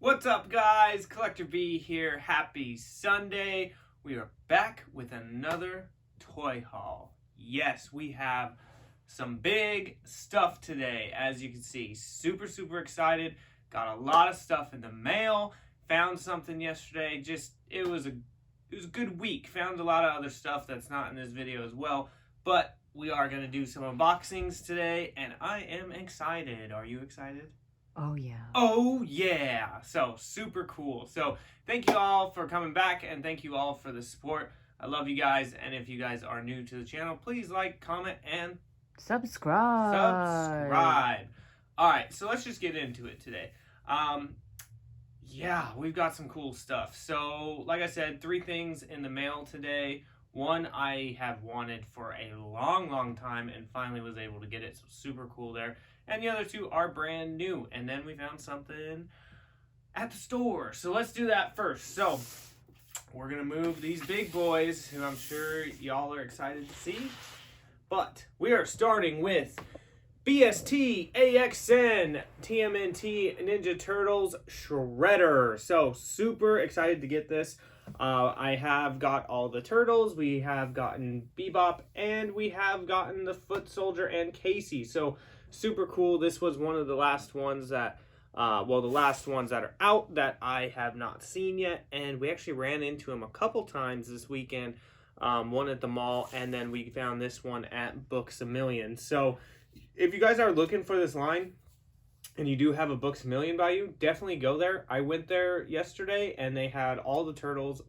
What's up, guys? Collector B here. Happy Sunday. We are back with another toy haul. Yes, we have some big stuff today. As you can see, super excited. Got a lot of stuff in the mail. Found something yesterday. It was a good week. Found a lot of other stuff that's not in this video as well. But we are going to do some unboxings today, and I am excited. Are you excited? Oh yeah. Oh yeah. So super cool. So thank you all for coming back, and thank you all for the support. I love you guys, and if you guys are new to the channel, please like, comment, and subscribe. Alright, so let's just get into it today. Yeah, we've got some cool stuff. So like I said, 3 things in the mail today. One I have wanted for a long time and finally was able to get it, so super cool there. And the other 2 are brand new. And then we found something at the store. So let's do that first. So we're going to move these big boys, who I'm sure y'all are excited to see. But we are starting with BST AXN TMNT Ninja Turtles Shredder. So super excited to get this. I have got all the turtles, we have gotten Bebop, and we have gotten the Foot Soldier and Casey. So super cool. This was one of the last ones that, the last ones that are out that I have not seen yet. And we actually ran into him a couple times this weekend. One at the mall, and then we found this one at Books A Million. So if you guys are looking for this line, and you do have a Books A Million by you, definitely go there. I went there yesterday, and they had all the turtles.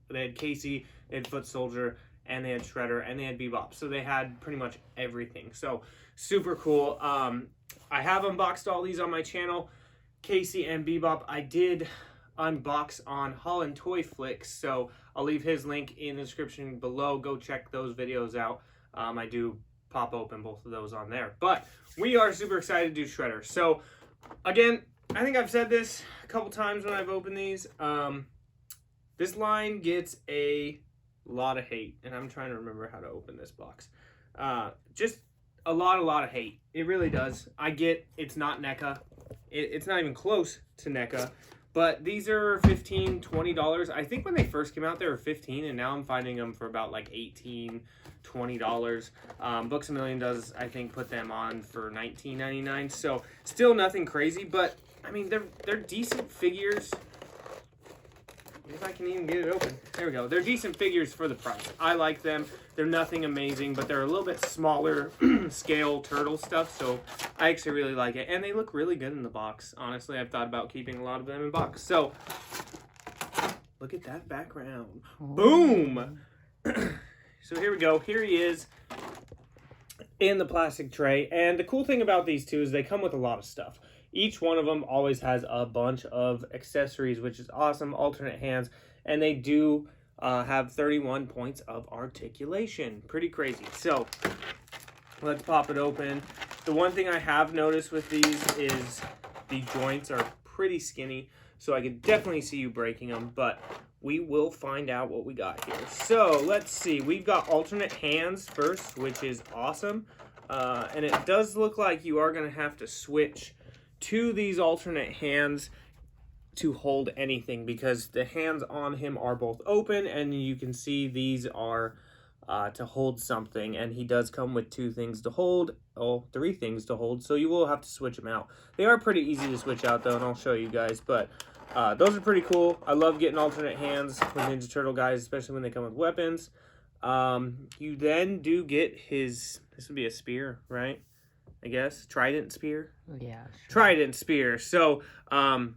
They had Casey, they had Foot Soldier, and they had Shredder, and they had Bebop. So they had pretty much everything. So super cool. I have unboxed all these on my channel. Casey and Bebop, I did unbox on HollandToyFlicks. So I'll leave his link in the description below. Go check those videos out. I do pop open both of those on there. But we are super excited to do Shredder. So again, I think I've said this a couple times when I've opened these. This line gets a lot of hate, and I'm trying to remember how to open this box. Just a lot of hate. It really does. I get it's not NECA. It's not even close to NECA. But these are $15, $20. I think when they first came out, they were $15, and now I'm finding them for about like $18, $20. Books A Million does, I think, put them on for $19.99. So still nothing crazy, but I mean they're decent figures. If I can even get it open. There we go. They're decent figures for the price. I like them. They're nothing amazing, but they're a little bit smaller scale turtle stuff, so I actually really like it. And they look really good in the box. Honestly, I've thought about keeping a lot of them in box. So, look at that background. Boom! So here we go. Here he is in the plastic tray. And the cool thing about these two is they come with a lot of stuff. Each one of them always has a bunch of accessories, which is awesome. Alternate hands. And they do have 31 points of articulation. Pretty crazy. So, let's pop it open. The one thing I have noticed with these is the joints are pretty skinny. So, I could definitely see you breaking them. But we will find out what we got here. So, let's see. We've got alternate hands first, which is awesome. And it does look like you are going to have to switch to these alternate hands to hold anything, because the hands on him are both open, and you can see these are to hold something, and he does come with 2 things to hold, 3 things to hold, so you will have to switch them out. They are pretty easy to switch out though, and I'll show you guys, but those are pretty cool. I love getting alternate hands with Ninja Turtle guys, especially when they come with weapons. You then do get his, this would be a spear, right? I guess trident spear. Yeah, sure. Trident spear. So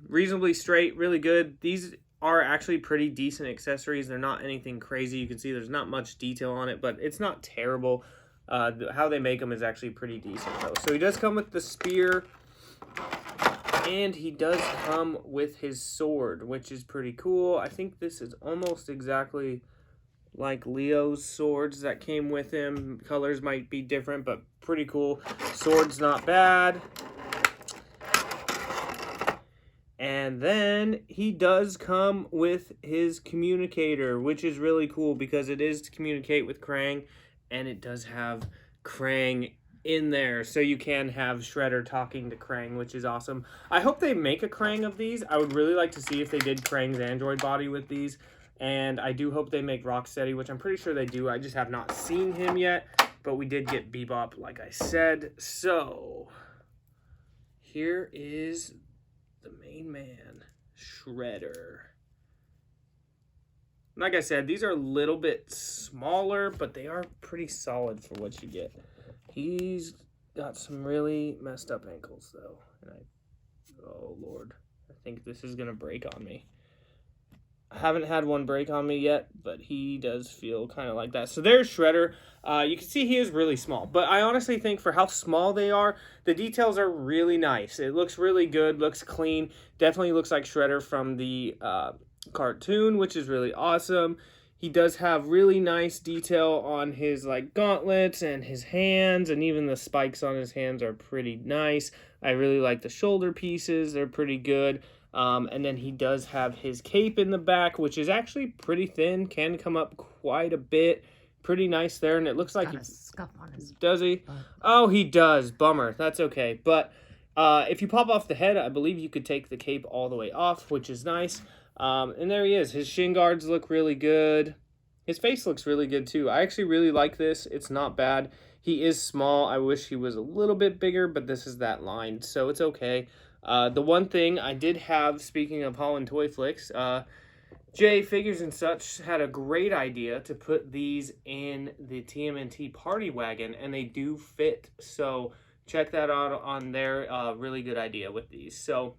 reasonably straight, really good. These are actually pretty decent accessories. They're not anything crazy. You can see there's not much detail on it, but it's not terrible. How they make them is actually pretty decent though. So he does come with the spear, and he does come with his sword, which is pretty cool. I think this is almost exactly like Leo's swords that came with him. Colors might be different, but pretty cool. Sword's not bad. And then he does come with his communicator, which is really cool because it is to communicate with Krang, and it does have Krang in there, so you can have Shredder talking to Krang, which is awesome. I hope they make a Krang of these. I would really like to see if they did Krang's android body with these, and I do hope they make Rocksteady, which I'm pretty sure they do. I just have not seen him yet, but we did get Bebop, like I said. So here is the main man, Shredder. Like I said, these are a little bit smaller, but they are pretty solid for what you get. He's got some really messed up ankles, though. And oh, Lord. I think this is going to break on me. I haven't had one break on me yet, but he does feel kind of like that. So there's Shredder. You can see he is really small. But I honestly think for how small they are, the details are really nice. It looks really good, looks clean. Definitely looks like Shredder from the cartoon, which is really awesome. He does have really nice detail on his like gauntlets and his hands, and even the spikes on his hands are pretty nice. I really like the shoulder pieces. They're pretty good. And then he does have his cape in the back, which is actually pretty thin, can come up quite a bit. Pretty nice there, and it looks like Got a scuff on his does he? butt. Oh, he does. Bummer. That's okay. But if you pop off the head, I believe you could take the cape all the way off, which is nice. And there he is. His shin guards look really good. His face looks really good too. I actually really like this. It's not bad. He is small. I wish he was a little bit bigger, but this is that line, so it's okay. The one thing I did have, speaking of HollandToyFlicks, Jay Figures and Such had a great idea to put these in the TMNT Party Wagon, and they do fit. So check that out on their really good idea with these. So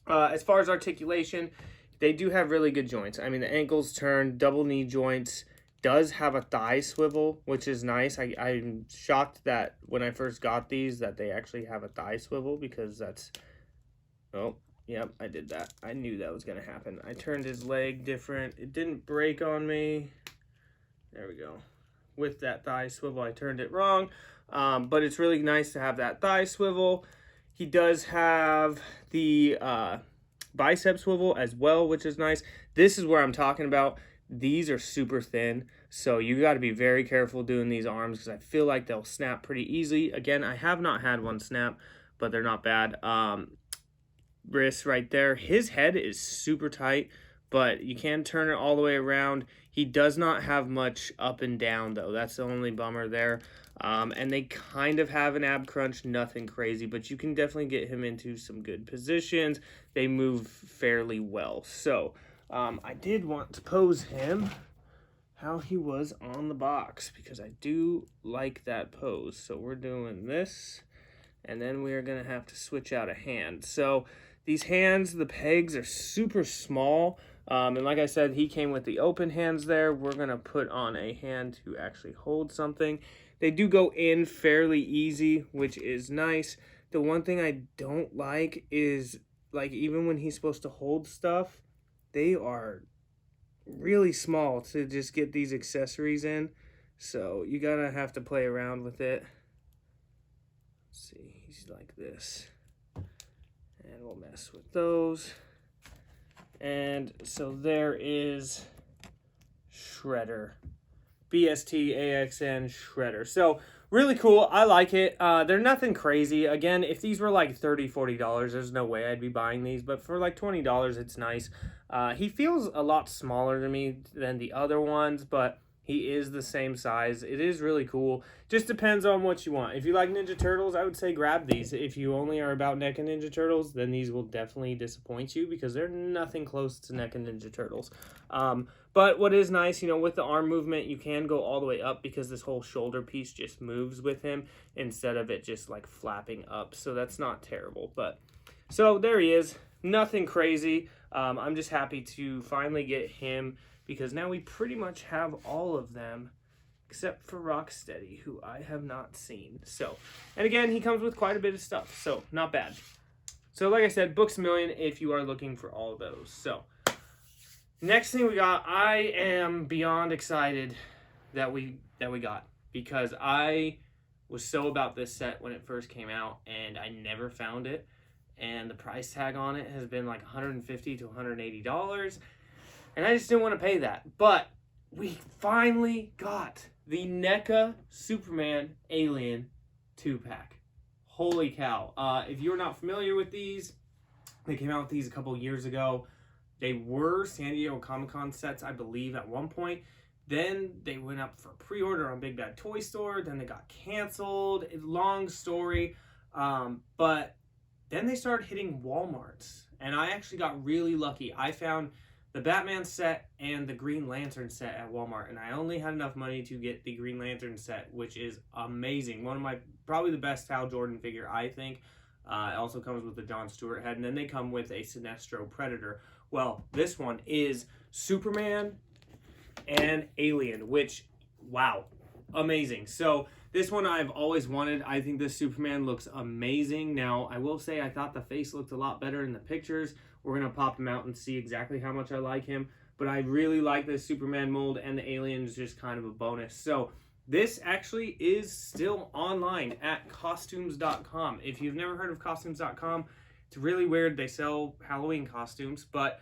as far as articulation, they do have really good joints. I mean, the ankles turn, double knee joints, does have a thigh swivel, which is nice. I'm shocked that when I first got these that they actually have a thigh swivel, because that's... Oh, yep, I did that. I knew that was going to happen. I turned his leg different. It didn't break on me. There we go. With that thigh swivel, I turned it wrong. But it's really nice to have that thigh swivel. He does have the bicep swivel as well, which is nice. This is where I'm talking about. These are super thin, so you got to be very careful doing these arms, because I feel like they'll snap pretty easily. Again, I have not had one snap, but they're not bad. Wrist right there. His head is super tight, but you can turn it all the way around. He does not have much up and down, though. That's the only bummer there. And they kind of have an ab crunch, nothing crazy, but you can definitely get him into some good positions. They move fairly well. So I did want to pose him how he was on the box, because I do like that pose. So we're doing this, and then we are going to have to switch out a hand. So these hands, the pegs are super small. And like I said, he came with the open hands there. We're going to put on a hand to actually hold something. They do go in fairly easy, which is nice. The one thing I don't like is, like, even when he's supposed to hold stuff, they are really small to just get these accessories in. So you gotta have to play around with it. Let's see, he's like this. And we'll mess with those. And so there is Shredder. BST AXN Shredder. So really cool. I like it. They're nothing crazy. Again, if these were like $30, $40, there's no way I'd be buying these. But for like $20, it's nice. He feels a lot smaller to me than the other ones, but he is the same size. It is really cool. Just depends on what you want. If you like Ninja Turtles, I would say grab these. If you only are about NECA Ninja Turtles, then these will definitely disappoint you, because they're nothing close to NECA Ninja Turtles. But what is nice, you know, with the arm movement, you can go all the way up, because this whole shoulder piece just moves with him instead of it just like flapping up. So that's not terrible. But so there he is. Nothing crazy. I'm just happy to finally get him, because now we pretty much have all of them except for Rocksteady, who I have not seen. So, and again, he comes with quite a bit of stuff, so not bad. So like I said, books a million if you are looking for all of those. So next thing we got, I am beyond excited that we got, because I was so about this set when it first came out, and I never found it, and the price tag on it has been like $150 to $180. And I just didn't want to pay that. But we finally got the NECA Superman Alien 2-pack. Holy cow. If you're not familiar with these, they came out with these a couple years ago. They were San Diego Comic-Con sets, I believe, at one point. Then they went up for pre-order on Big Bad Toy Store. Then they got canceled. Long story. But then they started hitting Walmarts. And I actually got really lucky. I found the Batman set and the Green Lantern set at Walmart. And I only had enough money to get the Green Lantern set, which is amazing. One of my, probably the best Hal Jordan figure, I think. It also comes with the Jon Stewart head. And then they come with a Sinestro Predator. Well, this one is Superman and Alien, which, wow, amazing. So this one I've always wanted. I think this Superman looks amazing. Now, I will say I thought the face looked a lot better in the pictures. We're going to pop him out and see exactly how much I like him. But I really like this Superman mold, and the Alien is just kind of a bonus. So this actually is still online at costumes.com. If you've never heard of costumes.com, it's really weird. They sell Halloween costumes, but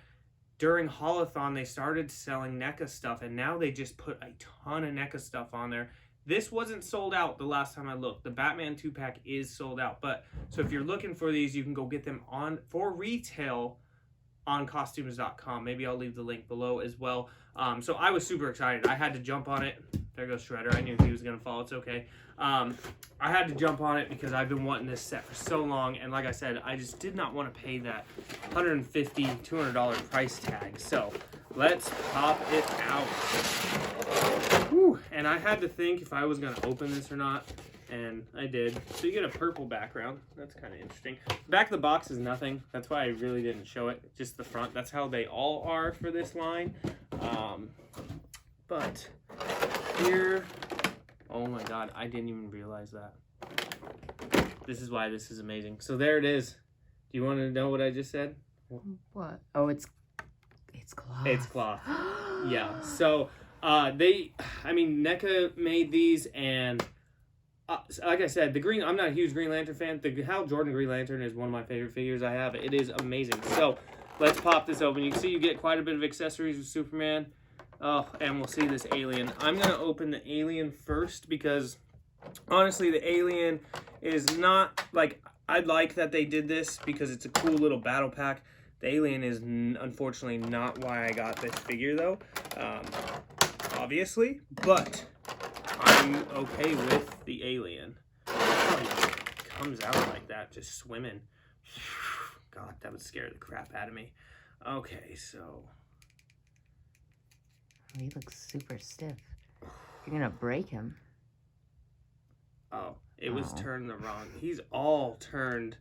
during Holathon, they started selling NECA stuff, and now they just put a ton of NECA stuff on there. This wasn't sold out the last time I looked. The Batman 2-pack is sold out, but so if you're looking for these, you can go get them on for retail on costumes.com. Maybe I'll leave the link below as well. So I was super excited. I had to jump on it. There goes Shredder. I knew he was going to fall. It's okay. I had to jump on it because I've been wanting this set for so long. And like I said, I just did not want to pay that $150, $200 price tag. So let's pop it out. Whew. And I had to think if I was going to open this or not. And I did. So you get a purple background. That's kind of interesting. Back of the box is nothing. That's why I really didn't show it. Just the front. That's how they all are for this line. But here, oh my god, I didn't even realize that. This is why this is amazing. So there it is. Do you want to know what I just said? What? Oh, it's cloth. It's cloth. Yeah. So NECA made these, and like I said, I'm not a huge Green Lantern fan. The Hal Jordan Green Lantern is one of my favorite figures I have. It is amazing. So let's pop this open. You can see you get quite a bit of accessories with Superman. Oh, and we'll see this Alien. I'm going to open the Alien first because, honestly, the Alien is not, like, I like that they did this because it's a cool little battle pack. The Alien is, unfortunately, not why I got this figure, though, obviously, but I'm okay with the Alien. It comes out like that, just swimming. God, that would scare the crap out of me. Okay, so He looks super stiff. You're gonna break him. Oh, it was turned the wrong. He's all turned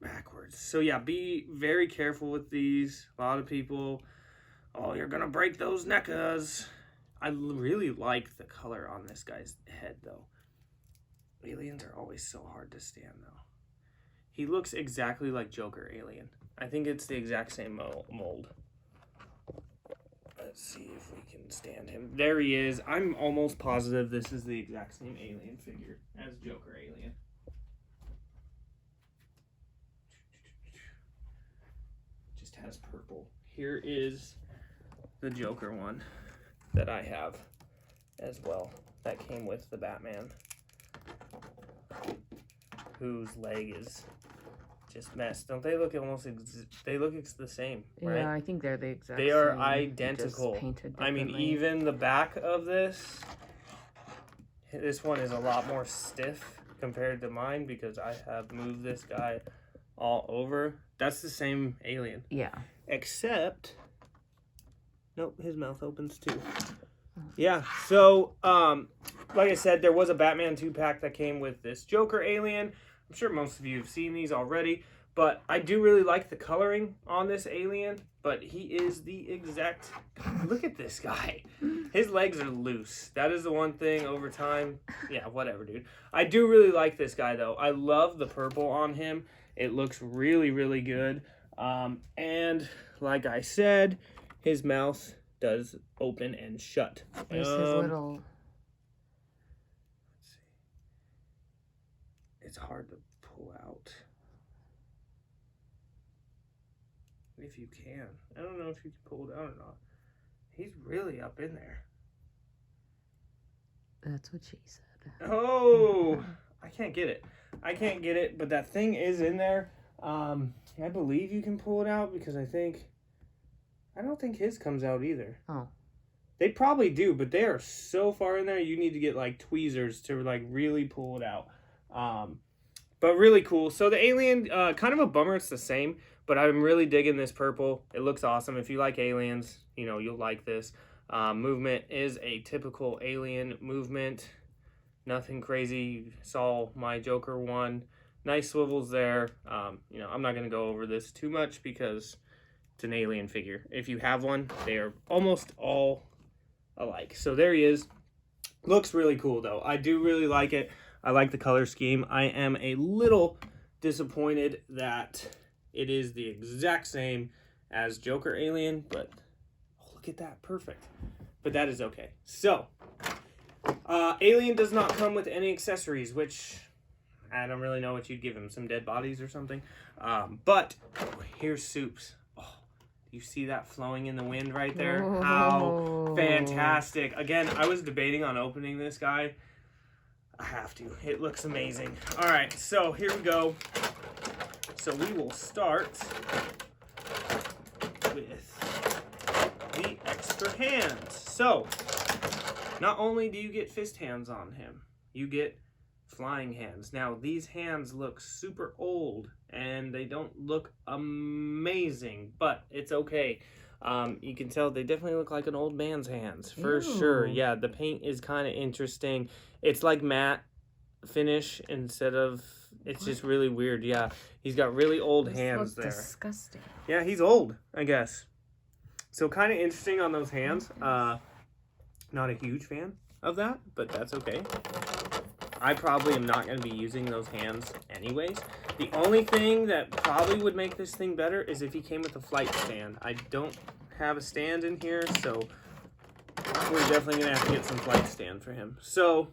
backwards. So yeah, be very careful with these. A lot of people, oh, you're gonna break those NECAs. I really like the color on this guy's head, though. Aliens are always so hard to stand, though. He looks exactly like Joker Alien. I think it's the exact same mold. Let's see if we can stand him. There he is. I'm almost positive this is the exact same Alien figure as Joker Alien. Just has purple. Here is the Joker one that I have as well. That came with the Batman, whose leg is just messed. Don't they look almost? They look the same, right? Yeah, I think they're the exact They same. are identical. Just painted I mean, differently. even the back of this one is a lot more stiff compared to mine because I have moved this guy all over. That's the same Alien. Yeah. Except, nope, his mouth opens too. Yeah, so, like I said, there was a Batman 2-pack that came with this Joker Alien. I'm sure most of you have seen these already, but I do really like the coloring on this Alien, but he is the exact, look at this guy. His legs are loose. That is the one thing over time. Yeah, whatever, dude. I do really like this guy, though. I love the purple on him. It looks really, really good. And like I said, his mouth does open and shut. There's his little... Let's see. It's hard to pull out. If you can. I don't know if you can pull it out or not. He's really up in there. That's what she said. Oh! I can't get it. I can't get it, but that thing is in there. I believe you can pull it out because I don't think his comes out either. Oh. They probably do, but they are so far in there, you need to get like tweezers to like really pull it out. But really cool. So the alien, kind of a bummer it's the same, but I'm really digging this purple. It looks awesome. If you like aliens, you know, you'll like this. Movement is a typical alien movement. Nothing crazy. You saw my Joker one. Nice swivels there. You know, I'm not going to go over this too much because it's an alien figure. If you have one, they are almost all alike. So there he is. Looks really cool, though. I do really like it. I like the color scheme. I am a little disappointed that it is the exact same as Joker Alien, but oh, look at that. Perfect. But that is okay. So, Alien does not come with any accessories, which I don't really know what you'd give him. Some dead bodies or something. But here's Soups. Oh, you see that flowing in the wind right there? Whoa. How fantastic. Again, I was debating on opening this guy. I have to. It looks amazing. All right, so here we go. So we will start with the extra hands. So not only do you get fist hands on him, you get flying hands. Now these hands look super old and they don't look amazing, but it's okay. You can tell they definitely look like an old man's hands for sure. Yeah, the paint is kind of interesting. It's like matte finish instead of, it's just really weird. Yeah, he's got really old hands there. Disgusting. Yeah, he's old, I guess. So kind of interesting on those hands. Not a huge fan of that, but that's okay. I probably am not going to be using those hands anyways. The only thing that probably would make this thing better is if he came with a flight stand. I don't have a stand in here, so we're definitely going to have to get some flight stand for him. So,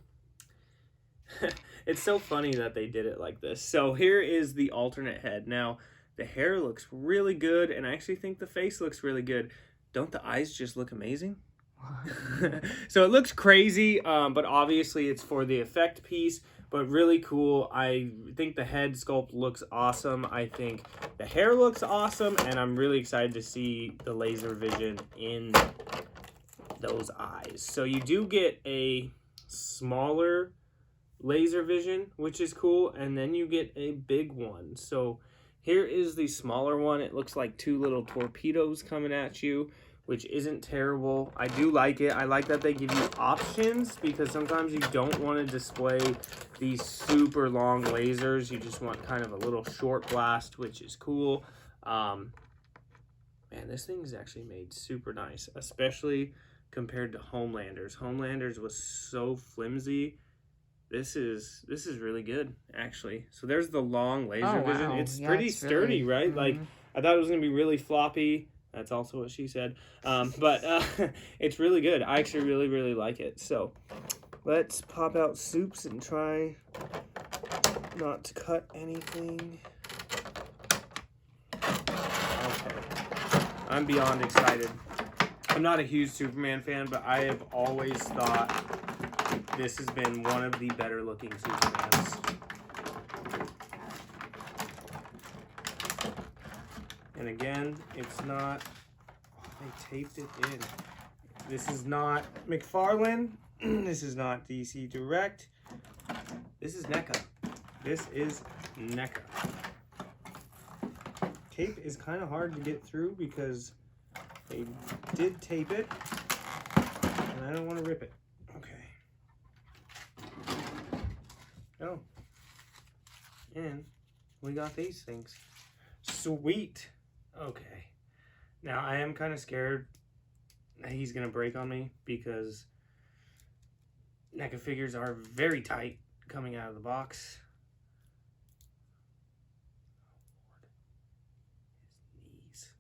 it's so funny that they did it like this. So here is the alternate head. Now, the hair looks really good, and I actually think the face looks really good. Don't the eyes just look amazing? So it looks crazy, but obviously it's for the effect piece, but really cool. I think the head sculpt looks awesome. I think the hair looks awesome, and I'm really excited to see the laser vision in those eyes. So you do get a smaller laser vision, which is cool, and then you get a big one. So here is the smaller one. It looks like two little torpedoes coming at you, which isn't terrible. I do like it. I like that they give you options because sometimes you don't want to display these super long lasers. You just want kind of a little short blast, which is cool. Man, this thing is actually made super nice, especially compared to Homelander's. Homelander's was so flimsy. This is really good, actually. So there's the long laser vision. It's pretty sturdy, right? Like, I thought it was going to be really floppy. That's also what she said. But it's really good. I actually really like it. So let's pop out Soups and try not to cut anything. Okay. I'm beyond excited. I'm not a huge Superman fan, but I have always thought this has been one of the better looking Supermans. And again, it's not, they taped it in. This is not McFarlane. This is not DC Direct. This is NECA. This is NECA. Tape is kind of hard to get through because they did tape it, and I don't want to rip it. Okay. Oh. And we got these things. Sweet. Okay. Now, I am kind of scared that he's going to break on me because NECA figures are very tight coming out of the box. Oh, Lord. His knees.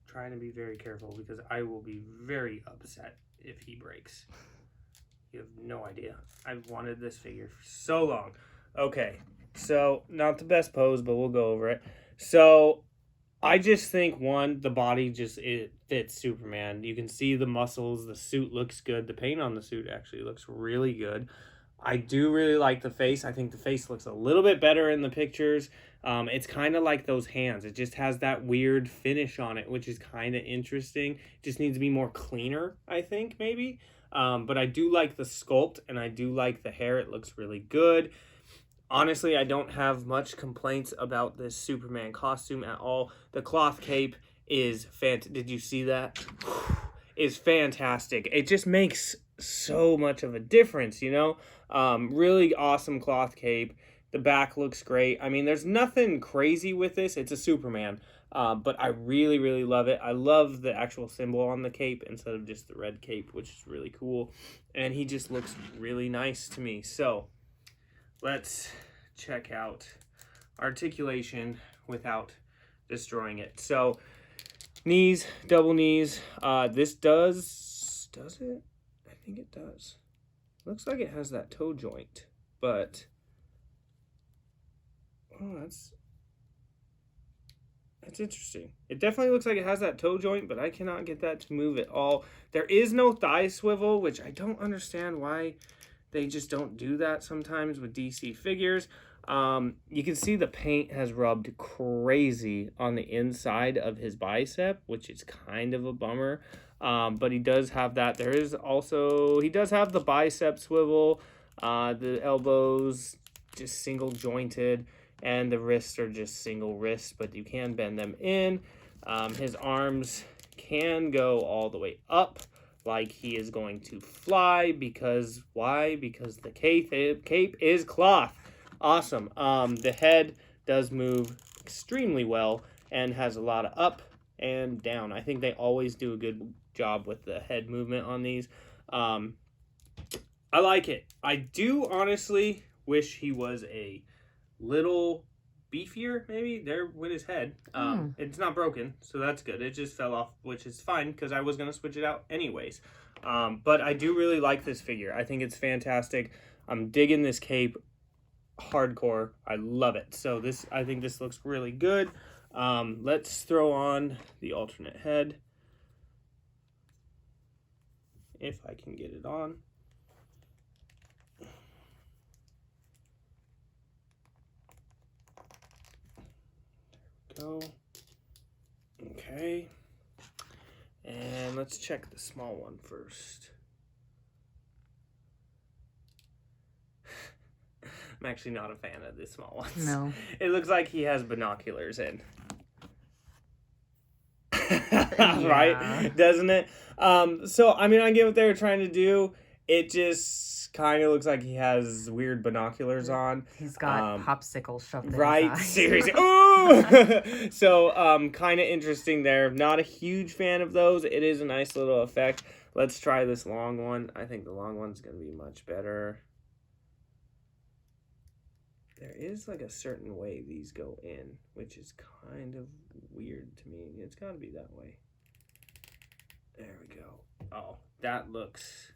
Trying to be very careful because I will be very upset if he breaks. You have no idea. I've wanted this figure for so long. Okay. So, not the best pose, but we'll go over it. So, I just think, one, the body just, it fits Superman. You can see the muscles. The suit looks good. The paint on the suit actually looks really good. I do really like the face. I think the face looks a little bit better in the pictures. It's kind of like those hands. It just has that weird finish on it, which is kind of interesting. It just needs to be more cleaner, I think, maybe. But I do like the sculpt, and I do like the hair. It looks really good. Honestly, I don't have much complaints about this Superman costume at all. The cloth cape is fantastic. Did you see that? Is fantastic. It just makes so much of a difference, you know? Really awesome cloth cape. The back looks great. I mean, there's nothing crazy with this. It's a Superman. But I really, really love it. I love the actual symbol on the cape instead of just the red cape, which is really cool. And he just looks really nice to me. So let's check out articulation without destroying it. So knees, double knees. This does it? I think it does. Looks like it has that toe joint, but oh, that's interesting. It definitely looks like it has that toe joint, but I cannot get that to move at all. There is no thigh swivel, which I don't understand why they just don't do that sometimes with DC figures. You can see the paint has rubbed crazy on the inside of his bicep, which is kind of a bummer. But he does have that. There is also, he does have the bicep swivel, the elbows just single jointed, and the wrists are just single wrists, but you can bend them in. His arms can go all the way up like he is going to fly, because why? Because the cape is cloth. Awesome. The head does move extremely well and has a lot of up and down. I think they always do a good job with the head movement on these. I like it. I do honestly wish he was a little beefier, maybe, there with his head. It's not broken, so that's good. It just fell off, which is fine, because I was going to switch it out anyways. But I do really like this figure. I think it's fantastic. I'm digging this cape hardcore. I love it. So this, I think this looks really good. Let's throw on the alternate head, if I can get it on. Go. Okay. And let's check the small one first. I'm actually not a fan of the small ones. No. It looks like he has binoculars in. Yeah. Right? Doesn't it? So, I mean, I get what they were trying to do. It just kind of looks like he has weird binoculars on. He's got popsicles shoved in right, his eyes. seriously. Ooh! So, kind of interesting there. Not a huge fan of those. It is a nice little effect. Let's try this long one. I think the long one's going to be much better. There is like a certain way these go in, which is kind of weird to me. It's got to be that way. There we go. Oh, that looks...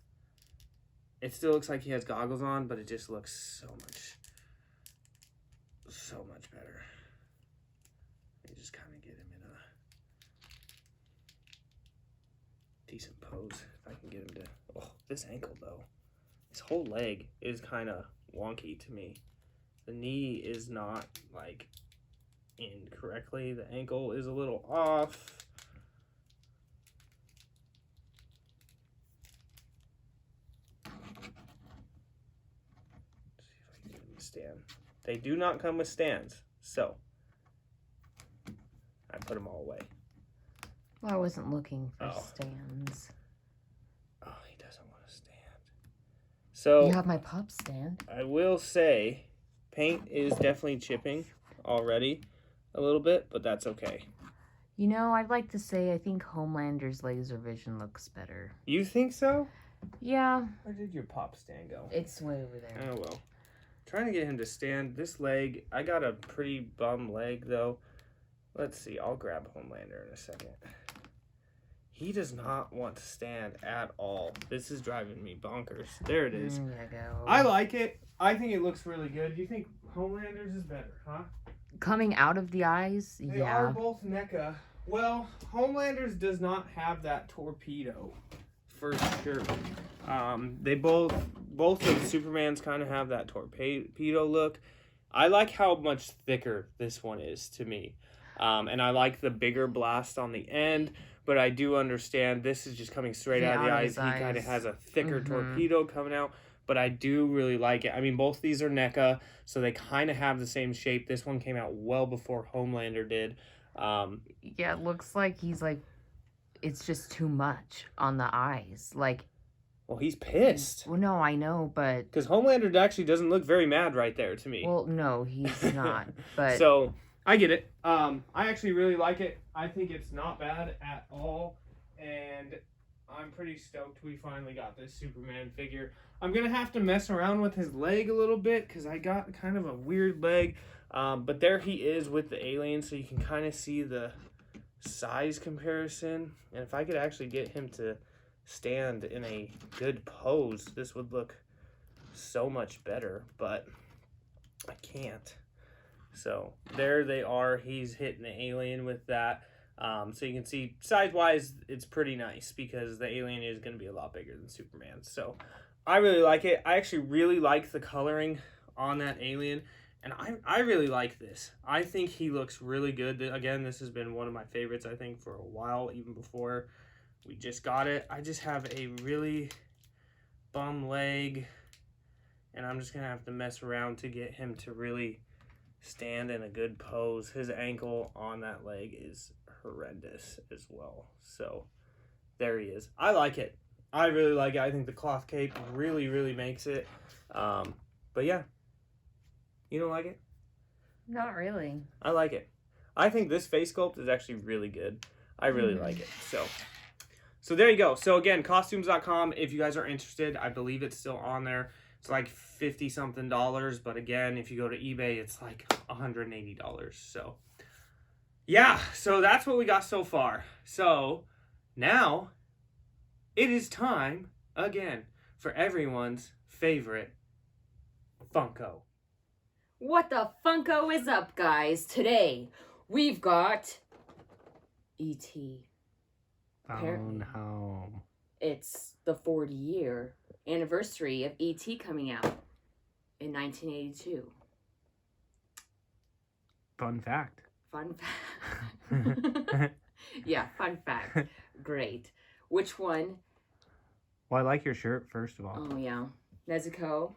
It still looks like he has goggles on, but it just looks so much better. Let me just kind of get him in a decent pose, if I can get him to... Oh, this ankle, though. His whole leg is kind of wonky to me. The knee is not, like, in correctly. The ankle is a little off. Let's see if I can get him to stand. They do not come with stands, so I put them all away. Well, I wasn't looking for Oh. stands. Oh, he doesn't want to stand. So You have my pop stand. I will say... Paint is definitely chipping already a little bit, but that's okay. You know, I'd like to say I think Homelander's laser vision looks better. You think so? Yeah. Where did your pop stand go? It's way over there. Oh, well. Trying to get him to stand. This leg, I got a pretty bum leg, though. Let's see. I'll grab Homelander in a second. He does not want to stand at all. This is driving me bonkers. There it is. There you go. I like it. I think it looks really good. Do you think Homelander's is better, huh? Coming out of the eyes, They yeah. are both NECA. Well, Homelanders does not have that torpedo, for sure. They both of the Supermans kind of have that torpedo look. I like how much thicker this one is to me. And I like the bigger blast on the end, but I do understand this is just coming straight out of the eyes. He kind of has a thicker torpedo coming out, but I do really like it. I mean, both these are NECA, so they kind of have the same shape. This one came out well before Homelander did. Yeah, it looks like he's like, it's just too much on the eyes. Like, well, he's pissed. Well, no, I know, but because Homelander actually doesn't look very mad right there to me. Well, no, he's not. But so I get it. I actually really like it. I think it's not bad at all, and I'm pretty stoked we finally got this Superman figure. I'm gonna have to mess around with his leg a little bit because I got kind of a weird leg. But there he is with the alien, so you can kind of see the size comparison. And if I could actually get him to stand in a good pose, this would look so much better, but I can't. So there they are. He's hitting the alien with that. So you can see size-wise, it's pretty nice because the alien is going to be a lot bigger than Superman. So I really like it. I actually really like the coloring on that alien. And I really like this. I think he looks really good. Again, this has been one of my favorites, I think, for a while, even before we just got it. I just have a really bum leg, and I'm just going to have to mess around to get him to really stand in a good pose. His ankle on that leg is horrendous as well. So there he is. I like it. I really like it. I think the cloth cape really, really makes it. But yeah. You don't like it? Not really. I like it. I think this face sculpt is actually really good. I really like it. So there you go. So again, costumes.com, if you guys are interested, I believe it's still on there. It's like $50 something, but again, if you go to eBay, it's like $180. So yeah, so that's what we got so far. So now it is time again for everyone's favorite Funko. What the Funko is up, guys? Today, we've got E.T. Phone home. It's the 40-year anniversary of E.T. coming out in 1982. Fun fact. Fun fact. Yeah, fun fact. Great. Which one? Well, I like your shirt, first of all. Oh, yeah. Nezuko.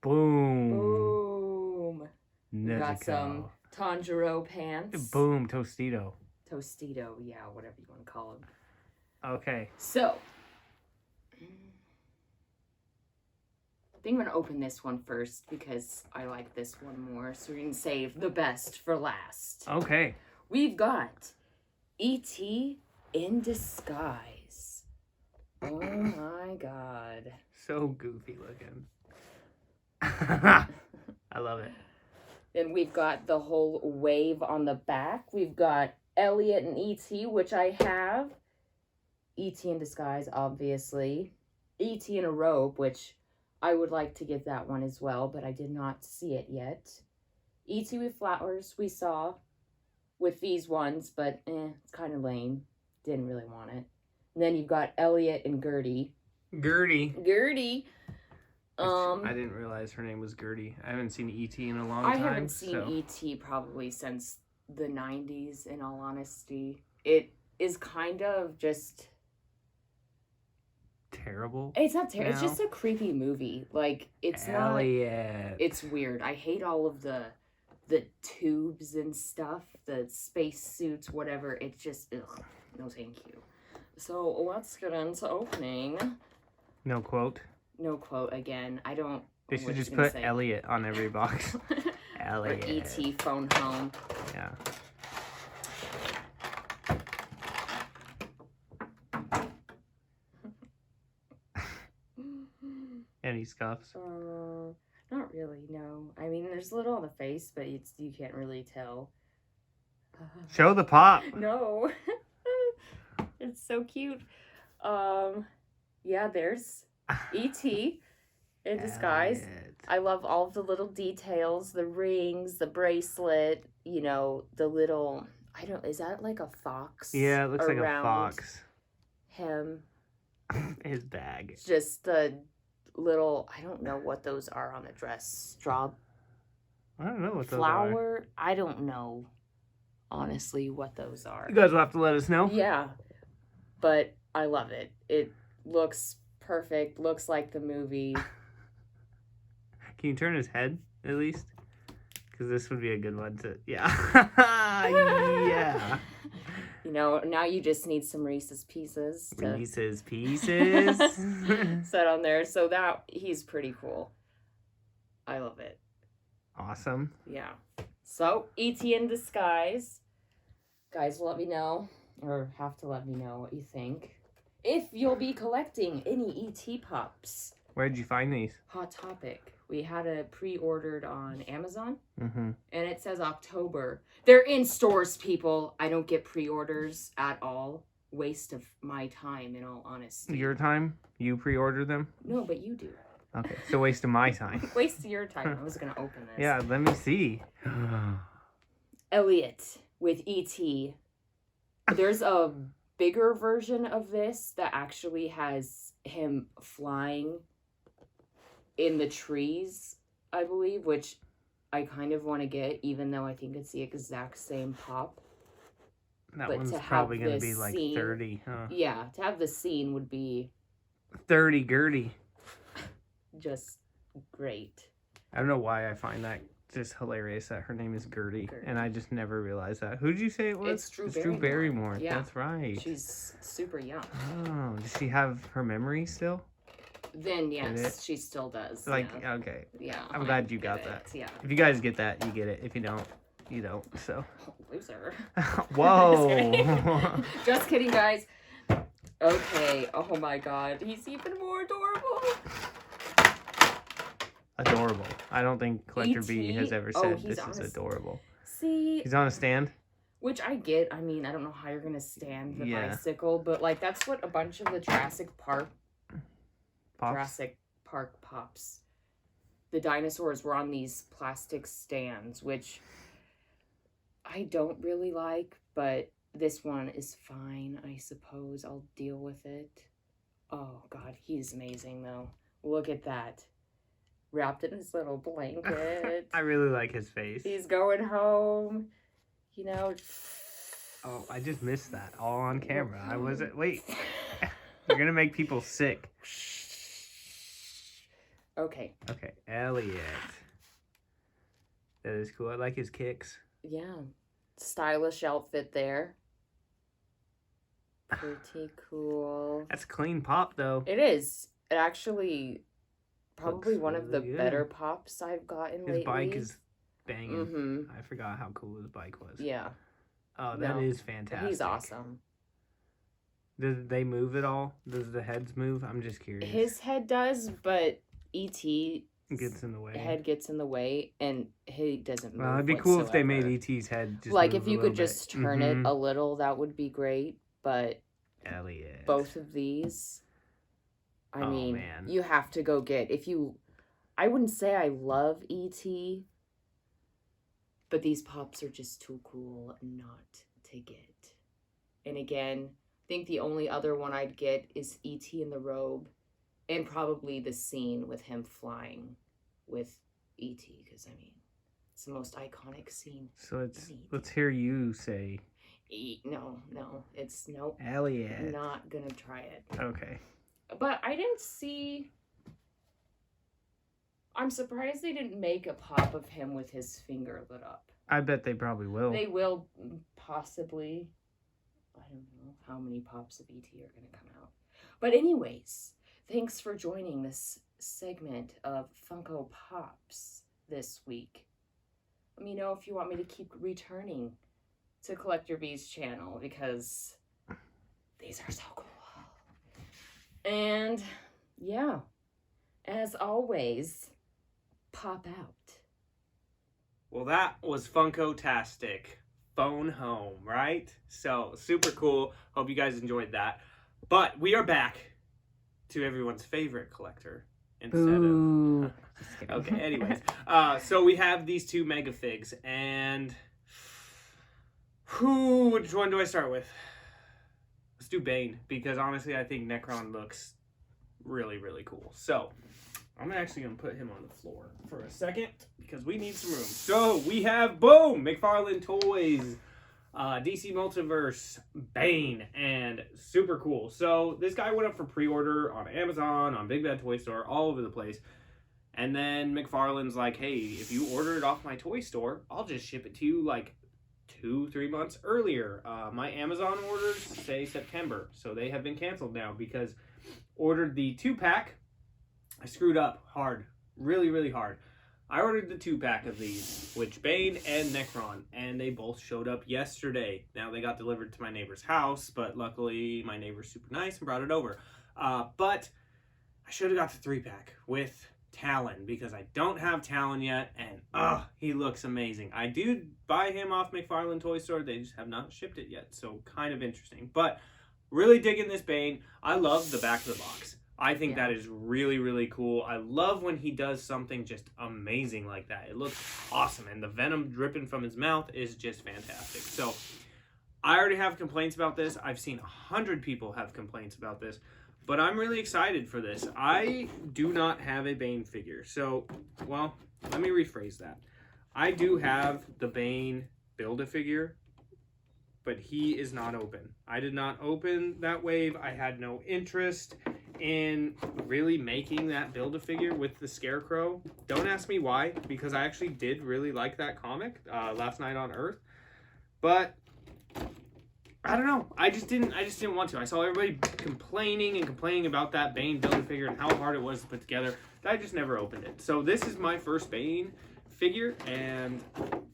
Boom. Boom. We got some Tanjiro pants. Boom, Tostito. Tostito, yeah, whatever you want to call them. Okay. So, I think I'm going to open this one first because I like this one more. So we're going to save the best for last. Okay. We've got E.T. in disguise. Oh my god. So goofy looking. I love it. Then we've got the whole wave on the back. We've got Elliot and E.T., which I have. E.T. in disguise, obviously. E.T. in a robe, which I would like to get that one as well, but I did not see it yet. E.T. with flowers we saw with these ones, but it's kind of lame. Didn't really want it. And then you've got Elliot and Gertie. Gertie. I didn't realize her name was Gertie. I haven't seen E.T. in a long time. I haven't seen E.T. probably since the 90s, in all honesty. It is kind of just... terrible? It's not terrible. It's just a creepy movie. Like, it's Elliot. It's weird. I hate all of the tubes and stuff, the space suits, whatever. It's just, ugh, no thank you. So, let's get into opening. No quote. No quote again. I don't... They should just put Elliot on every box. Elliot. Or E.T. phone home. Yeah. Any scuffs? Not really, no. I mean, there's a little on the face, but you can't really tell. Show the pop. No. It's so cute. Yeah, there's E.T. in disguise. I love all of the little details, the rings, the bracelet, you know, the little, is that like a fox? Yeah, it looks like a around fox. Him. His bag. Just the little, I don't know what those are on the dress. Straw I don't know what those are. flower? I don't know, honestly, what those are. You guys will have to let us know. Yeah, but I love it. It looks perfect. Looks like the movie. Can you turn his head at least? Because this would be a good one to. Yeah. Yeah. You know, now you just need some Reese's Pieces to Reese's Pieces. set on there. So that he's pretty cool. I love it. Awesome. Yeah. So E.T. in disguise. Guys, let me know, or have to let me know what you think. If you'll be collecting any E.T. Pops. Where'd you find these? Hot topic. We had it pre-ordered on Amazon. Mm-hmm. And it says October. They're in stores, people. I don't get pre-orders at all. Waste of my time, in all honesty. Your time? You pre-order them? No, but you do. Okay, so waste of my time. Waste of your time. I was going to open this. Yeah, let me see. Elliot with E.T. There's a bigger version of this that actually has him flying in the trees, I believe, which I kind of want to get, even though I think it's the exact same pop. That But one's to have probably going to this be like scene- 30, huh? Yeah, to have the scene would be 30 Gertie. just great. I don't know why I find that just hilarious that her name is Gertie. Gertie. And I just never realized that. Who did you say it was? It's Drew Drew Barrymore. Barrymore. Yeah. That's right. She's super young. Oh, does she have her memory still? Then, yes, it? she still does. Like, yeah. okay. Yeah, I'm I glad you get got it, that. Yeah. If you guys get that, you get it. If you don't, you don't. So. Loser. Whoa. Just kidding, guys. Okay. Oh my god. He's even more adorable. Adorable. I don't think Collector B E.T.? has ever Oh, said he's this on is a- adorable. See, He's on a stand? which I get. I mean, I don't know how you're gonna stand the Yeah. bicycle, but like that's what a bunch of the Jurassic Park Pops? pops. The dinosaurs were on these plastic stands, which I don't really like, but this one is fine, I suppose. I'll deal with it. Oh god, he's amazing though. Look at that. Wrapped in his little blanket. I really like his face. He's going home. You know. Oh, I just missed that all on camera. I wasn't. Wait. You're gonna make people sick. Okay. Okay, Elliot. That is cool. I like his kicks. Yeah. Stylish outfit there. Pretty cool. That's clean pop, though. It is. It actually probably Looks one of the really good. better pops I've gotten His lately. bike is banging. Mm-hmm. I forgot how cool his bike was. Yeah. Oh, that No, is fantastic. He's awesome. Does they move at all? Does the heads move? I'm just curious. His head does, but E.T. gets in the way. head gets in the way, and he doesn't move. Well, it'd be cool if they made whatsoever. ET's head just like move if a you could little bit. just turn it a little, that would be great. But Elliot. both of these, I Oh, mean, man. you have to go get. If you, I wouldn't say I love E.T., but these pops are just too cool not to get. And again, I think the only other one I'd get is E.T. in the robe, and probably the scene with him flying with E.T., because I mean, it's the most iconic scene. So it's Neat. let's hear you say No, it's nope. Elliot. Not gonna try it. Okay. But I didn't see. I'm surprised they didn't make a pop of him with his finger lit up. I bet they probably will. They will possibly. I don't know how many pops of ET are going to come out. But anyways, thanks for joining this segment of Funko Pops this week. Let me know if you want me to keep returning to Collector B's channel, because these are so cool. And yeah, as always, pop out. Well, that was Funko-tastic. Phone home, right? So, super cool. Hope you guys enjoyed that. But we are back to everyone's favorite collector instead Ooh. of... Okay, anyways. So we have these two Megafigs, and... Which one do I start with? Let's do Bane, because honestly, I think Nekron looks really, really cool. So, I'm actually going to put him on the floor for a second, because we need some room. So, we have, boom, McFarlane Toys, DC Multiverse, Bane, and super cool. So, this guy went up for pre-order on Amazon, on Big Bad Toy Store, all over the place. And then McFarlane's like, hey, if you order it off my toy store, I'll just ship it to you like 2-3 months earlier. My Amazon orders say September, so they have been canceled now because ordered the 2-pack. I screwed up hard, really, really hard. I ordered the 2-pack of these, which Bane and Nekron, and they both showed up yesterday. Now they got delivered to my neighbor's house, but luckily my neighbor's super nice and brought it over. But I should have got the 3-pack with Talon, because I don't have Talon yet, and he looks amazing. I do buy him off McFarlane Toy Store, they just have not shipped it yet, so kind of interesting. But really digging this Bane. I love the back of the box. I think that is really, really cool. I love when he does something just amazing like that. It looks awesome, and the venom dripping from his mouth is just fantastic. So I already have complaints about this. I've seen 100 people have complaints about this. But I'm really excited for this. I do not have a Bane figure. So, well, let me rephrase that. I do have the Bane Build-A-Figure, but he is not open. I did not open that wave. I had no interest in really making that Build-A-Figure with the Scarecrow. Don't ask me why, because I actually did really like that comic, Last Night on Earth. But I don't know. I just didn't want to. I saw everybody complaining about that Bane Build-A-Figure and how hard it was to put together. I just never opened it. So this is my first Bane figure, and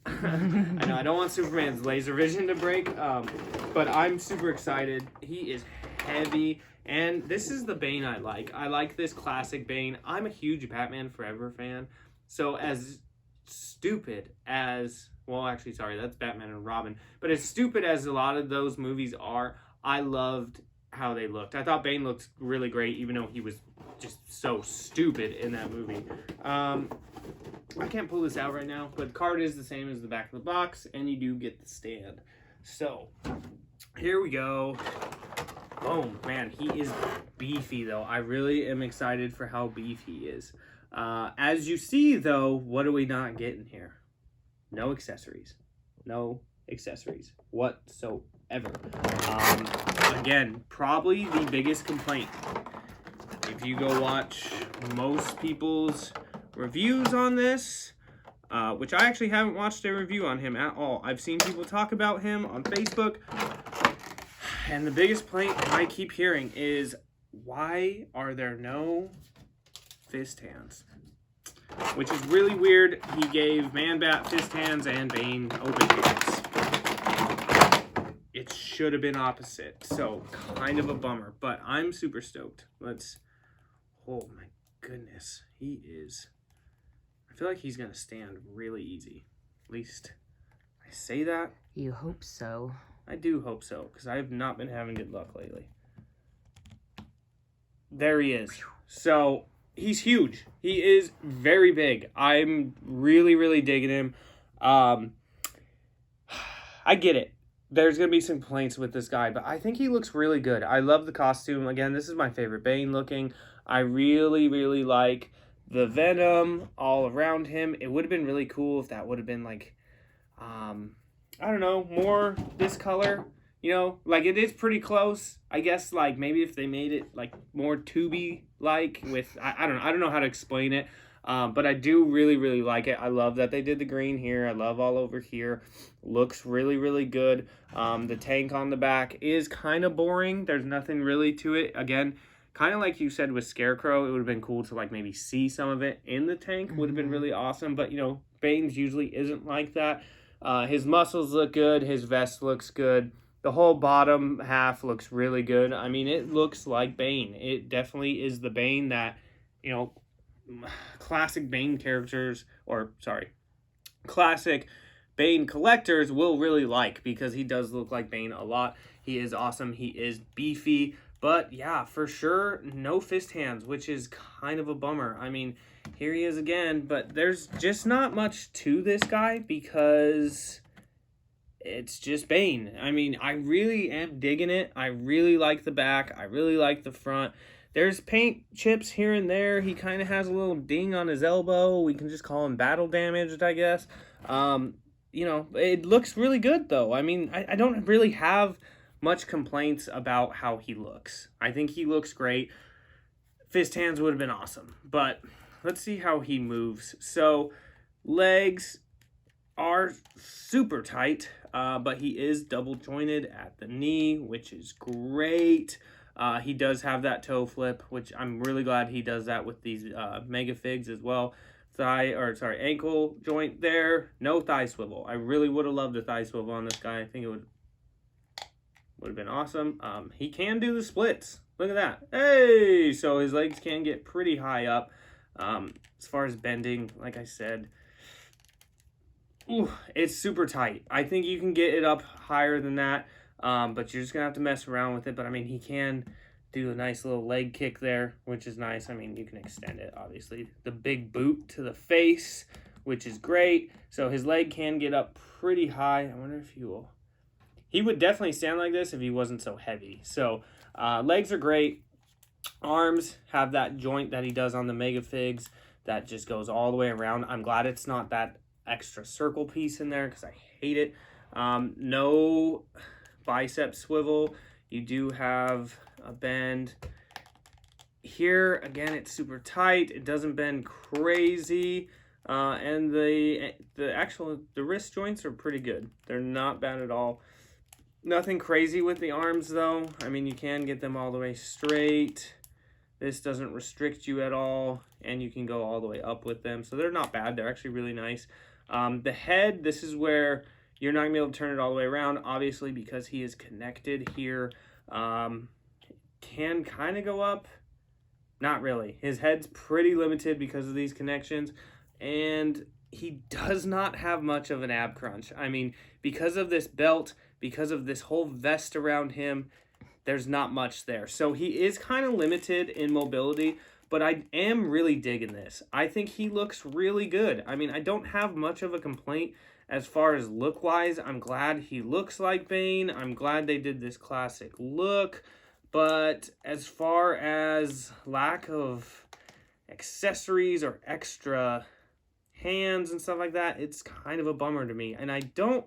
I know I don't want Superman's laser vision to break, but I'm super excited. He is heavy, and this is the Bane I like. I like this classic Bane. I'm a huge Batman Forever fan, so as stupid as... Well, actually, sorry, that's Batman and Robin. But as stupid as a lot of those movies are, I loved how they looked. I thought Bane looked really great, even though he was just so stupid in that movie. I can't pull this out right now, but the card is the same as the back of the box, and you do get the stand. So, here we go. Boom, man, he is beefy, though. I really am excited for how beefy he is. As you see, though, what are we not getting here? No accessories. No accessories whatsoever. Again, probably the biggest complaint. If you go watch most people's reviews on this, which I actually haven't watched a review on him at all. I've seen people talk about him on Facebook, and the biggest complaint I keep hearing is, why are there no fist hands? Which is really weird. He gave Man-Bat fist hands and Bane open hands. It should have been opposite. So, kind of a bummer. But I'm super stoked. Oh my goodness. He is... I feel like he's going to stand really easy. At least I say that. You hope so. I do hope so, because I have not been having good luck lately. There he is. So... He's huge. He is very big. I'm really, really digging him. I get it. There's going to be some complaints with this guy, but I think he looks really good. I love the costume. Again, this is my favorite Bane looking. I really, really like the Venom all around him. It would have been really cool if that would have been like, I don't know, more this color. You know, like, it is pretty close. I guess, like, maybe if they made it, like, more tubey-like with... I don't know how to explain it. But I do really, really like it. I love that they did the green here. I love all over here. Looks really, really good. The tank on the back is kind of boring. There's nothing really to it. Again, kind of like you said with Scarecrow, it would have been cool to, like, maybe see some of it in the tank. Would have been really awesome. But, you know, Bane's usually isn't like that. His muscles look good. His vest looks good. The whole bottom half looks really good. I mean, it looks like Bane. It definitely is the Bane that, you know, classic Bane characters, classic Bane collectors will really like, because he does look like Bane a lot. He is awesome. He is beefy. But, yeah, for sure, no fist hands, which is kind of a bummer. I mean, here he is again, but there's just not much to this guy, because... it's just Bane. I mean, I really am digging it. I really like the back. I really like the front. There's paint chips here and there. He kind of has a little ding on his elbow. We can just call him battle damaged, I guess. You know, it looks really good, though. I mean, I don't really have much complaints about how he looks. I think he looks great. Fist hands would have been awesome. But let's see how he moves. So, legs are super tight, but he is double jointed at the knee, which is great. He does have that toe flip, which I'm really glad he does that with these Megafigs as well. Ankle joint there, no thigh swivel. I really would have loved a thigh swivel on this guy. I think it would have been awesome. He can do the splits. Look at that. Hey! So his legs can get pretty high up. As far as bending, like I said, ooh, it's super tight. I think you can get it up higher than that, but you're just going to have to mess around with it. But, I mean, he can do a nice little leg kick there, which is nice. I mean, you can extend it, obviously. The big boot to the face, which is great. So his leg can get up pretty high. I wonder if he will. He would definitely stand like this if he wasn't so heavy. So legs are great. Arms have that joint that he does on the Megafigs that just goes all the way around. I'm glad it's not that extra circle piece in there because I hate it. No bicep swivel. You do have a bend here. Again, it's super tight. It doesn't bend crazy. And the wrist joints are pretty good. They're not bad at all. Nothing crazy with the arms though. I mean, you can get them all the way straight. This doesn't restrict you at all, and you can go all the way up with them. So they're not bad. They're actually really nice. The head, this is where you're not going to be able to turn it all the way around, obviously, because he is connected here. Can kind of go up. Not really. His head's pretty limited because of these connections, and he does not have much of an ab crunch. I mean, because of this belt, because of this whole vest around him, there's not much there. So he is kind of limited in mobility, but I am really digging this. I think he looks really good. I mean, I don't have much of a complaint as far as look-wise. I'm glad he looks like Bane. I'm glad they did this classic look. But as far as lack of accessories or extra hands and stuff like that, it's kind of a bummer to me. And I don't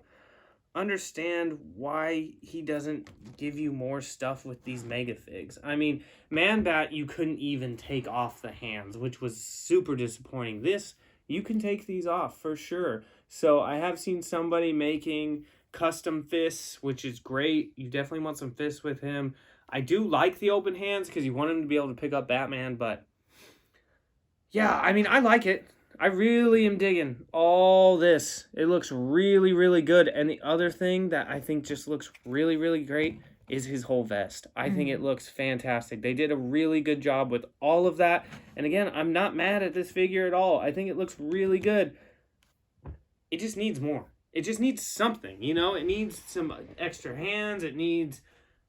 understand why he doesn't give you more stuff with these Megafigs. I mean, Man-Bat, you couldn't even take off the hands, which was super disappointing. This, you can take these off for sure. So I have seen somebody making custom fists, which is great. You definitely want some fists with him. I do like the open hands because you want him to be able to pick up Batman, but yeah, I mean, I like it. I really am digging all this. It looks really, really good. And the other thing that I think just looks really, really great is his whole vest. I think it looks fantastic. They did a really good job with all of that. And again, I'm not mad at this figure at all. I think it looks really good. It just needs more. It just needs something, you know? It needs some extra hands. It needs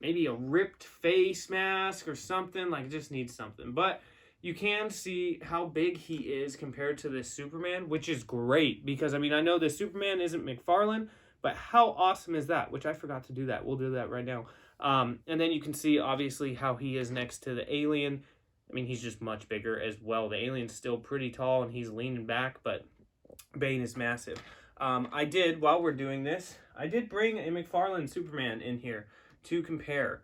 maybe a ripped face mask or something. Like, it just needs something. But you can see how big he is compared to this Superman, which is great because, I mean, I know the Superman isn't McFarlane, but how awesome is that? Which I forgot to do that. We'll do that right now. And then you can see, obviously, how he is next to the Alien. I mean, he's just much bigger as well. The Alien's still pretty tall, and he's leaning back, but Bane is massive. While we're doing this, I did bring a McFarlane Superman in here to compare.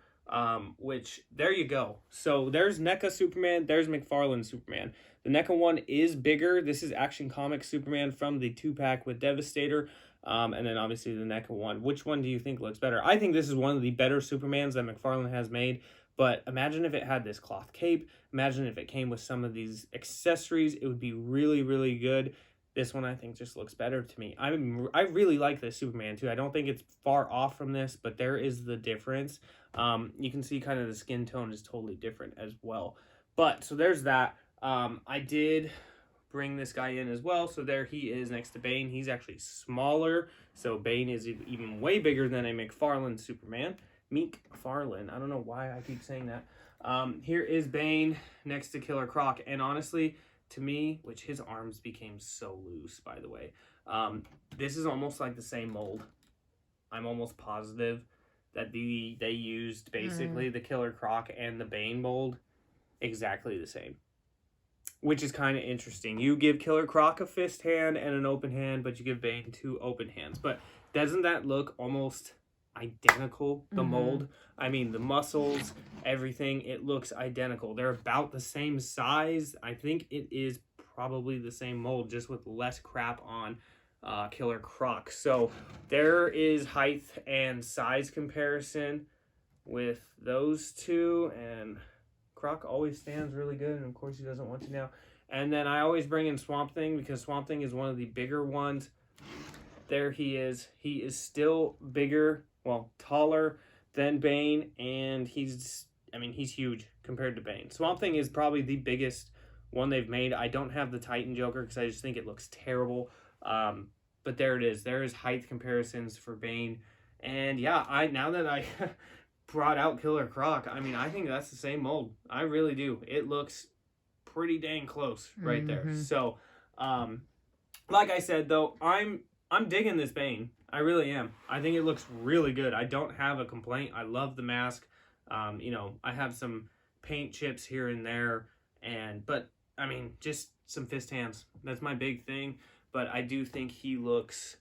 Which, there you go. So there's NECA Superman, there's McFarlane Superman. The NECA one is bigger. This is Action Comics Superman from the 2-pack with Devastator. And then obviously the NECA one. Which one do you think looks better? I think this is one of the better Supermans that McFarlane has made. But imagine if it had this cloth cape. Imagine if it came with some of these accessories. It would be really, really good. This one, I think, just looks better to me. I really like this Superman, too. I don't think it's far off from this, but there is the difference. You can see kind of the skin tone is totally different as well. But, so there's that. I did bring this guy in as well. So there he is next to Bane. He's actually smaller. So Bane is even way bigger than a McFarlane Superman. McFarlane. I don't know why I keep saying that. Here is Bane next to Killer Croc. And honestly, to me, which his arms became so loose, by the way. This is almost like the same mold. I'm almost positive that they used basically the Killer Croc and the Bane mold exactly the same. Which is kind of interesting. You give Killer Croc a fist hand and an open hand, but you give Bane 2 open hands. But doesn't that look almost identical, the mold? I mean, the muscles, everything, it looks identical. They're about the same size. I think it is probably the same mold, just with less crap on Killer Croc. So there is height and size comparison with those two, and Croc always stands really good, and of course he doesn't want to now. And then I always bring in Swamp Thing because Swamp Thing is one of the bigger ones. There he is. He is still bigger, well, taller than Bane, and he's huge compared to Bane. Swamp Thing is probably the biggest one they've made. I don't have the Titan Joker because I just think it looks terrible. But there it is. There is height comparisons for Bane. And yeah, now that I brought out Killer Croc, I mean, I think that's the same mold. I really do. It looks pretty dang close right there. So, like I said, though, I'm digging this Bane. I really am. I think it looks really good. I don't have a complaint. I love the mask. You know, I have some paint chips here and there, but I mean, just some fist hands. That's my big thing. But I do think he looks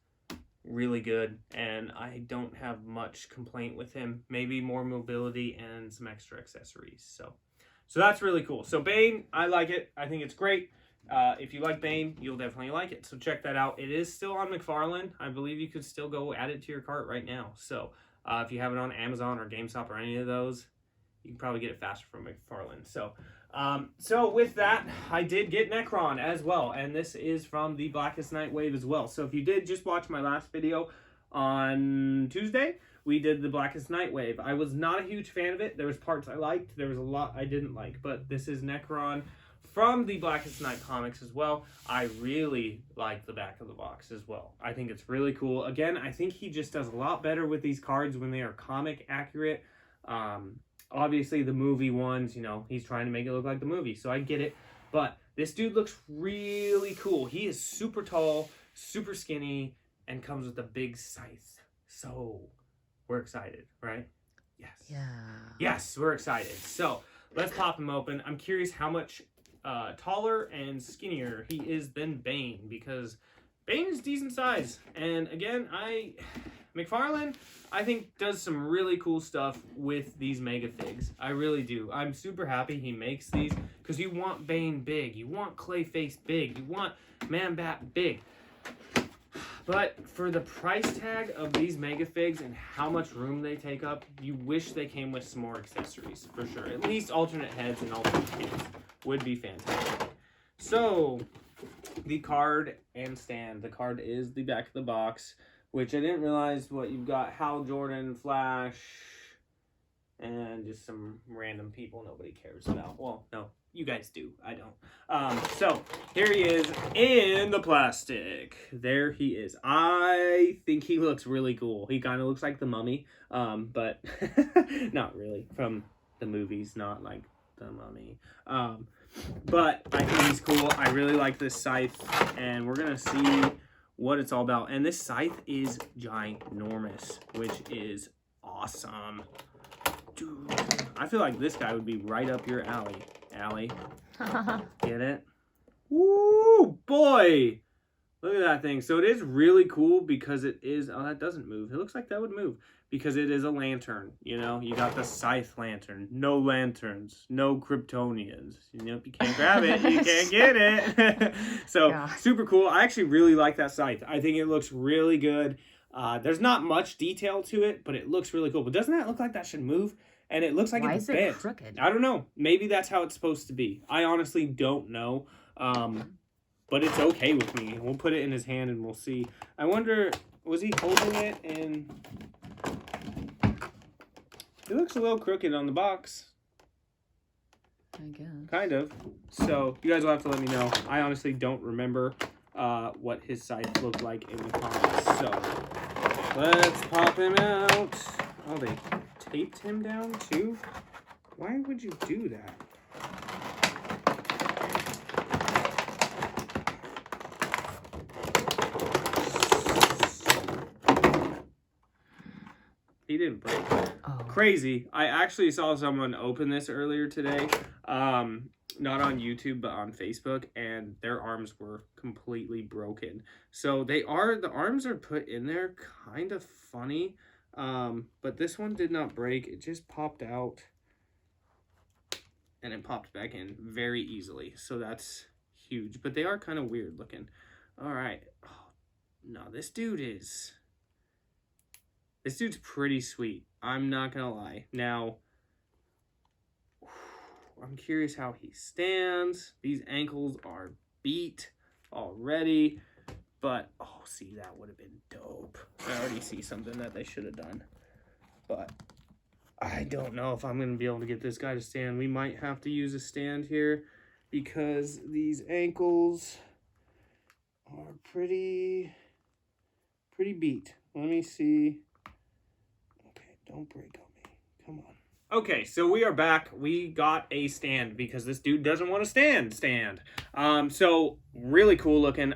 really good, and I don't have much complaint with him. Maybe more mobility and some extra accessories. So that's really cool. So Bane, I like it. I think it's great. If you like Bane, you'll definitely like it. So check that out. It is still on McFarlane. I believe you could still go add it to your cart right now. So if you have it on Amazon or GameStop or any of those, you can probably get it faster from McFarlane. So with that, I did get Nekron as well, and this is from the Blackest Night wave as well. So if you did just watch my last video on Tuesday, we did the Blackest Night wave. I was not a huge fan of it. There was parts I liked, there was a lot I didn't like, but this is Nekron from the Blackest Night comics as well. I really like the back of the box as well. I think it's really cool. Again, I think he just does a lot better with these cards when they are comic accurate. Obviously, the movie ones, you know, he's trying to make it look like the movie, so I get it. But this dude looks really cool. He is super tall, super skinny, and comes with a big scythe. So, we're excited, right? Yes. Yeah. Yes, we're excited. So, let's pop him open. I'm curious how much taller and skinnier he is than Bane, because Bane is decent size. And again, McFarlane, I think, does some really cool stuff with these Megafigs. I really do. I'm super happy he makes these, because you want Bane big, you want Clayface big, you want Man-Bat big. But for the price tag of these Megafigs and how much room they take up, you wish they came with some more accessories, for sure. At least alternate heads and alternate skins would be fantastic. So, the card and stand. The card is the back of the box, which I didn't realize what you've got. Hal Jordan, Flash, and just some random people nobody cares about. Well, no, you guys do. I don't. So, here he is in the plastic. There he is. I think he looks really cool. He kind of looks like the Mummy, but not really. From the movies, not like the Mummy. But I think he's cool. I really like this scythe, and we're going to see what it's all about. And this scythe is ginormous, which is awesome. Dude, I feel like this guy would be right up your alley. Get it? Woo, boy! Look at that thing. So it is really cool because it is... Oh, that doesn't move. It looks like that would move because it is a lantern. You know, you got the scythe lantern. No lanterns. No Kryptonians. You know, if you can't grab it, you can't get it. So, yeah. Super cool. I actually really like that scythe. I think it looks really good. There's not much detail to it, but it looks really cool. But doesn't that look like that should move? And it looks like it's bent. Why is it crooked? I don't know. Maybe that's how it's supposed to be. I honestly don't know. But it's okay with me. We'll put it in his hand and we'll see. I wonder, was he holding it in... It looks a little crooked on the box. I guess. Kind of. So, you guys will have to let me know. I honestly don't remember what his scythe looked like in the comics. So, let's pop him out. Oh, they taped him down too? Why would you do that? He didn't break. Oh. Crazy. I actually saw someone open this earlier today. Not on YouTube, but on Facebook, and their arms were completely broken. So the arms are put in there kind of funny. But this one did not break. It just popped out and it popped back in very easily. So that's huge, but they are kind of weird looking. All right. Oh, no, this dude's pretty sweet. I'm not gonna lie. Now, I'm curious how he stands. These ankles are beat already, but oh, see, that would have been dope. I already see something that they should have done, but I don't know if I'm gonna be able to get this guy to stand. We might have to use a stand here because these ankles are pretty beat. Let me see. Okay, don't break on me. Come on. Okay, so we are back. We got a stand because this dude doesn't want to stand. So really cool looking.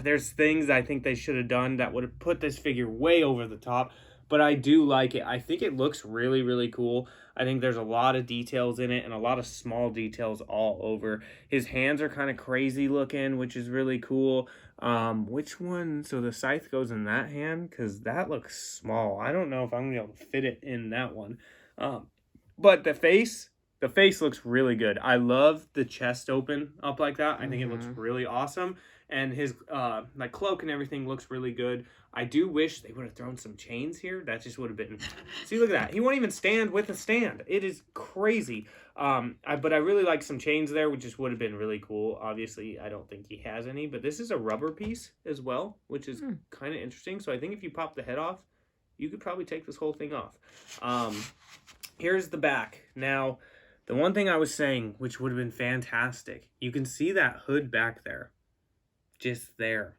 There's things I think they should have done that would have put this figure way over the top, but I do like it. I think it looks really, really cool. I think there's a lot of details in it and a lot of small details all over. His hands are kind of crazy looking, which is really cool. Which one? So the scythe goes in that hand because that looks small. I don't know if I'm gonna be able to fit it in that one. But the face looks really good. I love the chest open up like that. I think it looks really awesome. And his like cloak and everything looks really good. I do wish they would have thrown some chains here. That just would have been... See, look at that. He won't even stand with a stand. It is crazy. But I really like some chains there, which just would have been really cool. Obviously, I don't think he has any. But this is a rubber piece as well, which is kind of interesting. So I think if you pop the head off, you could probably take this whole thing off. Here's the back. Now, the one thing I was saying, which would have been fantastic, you can see that hood back there. Just there.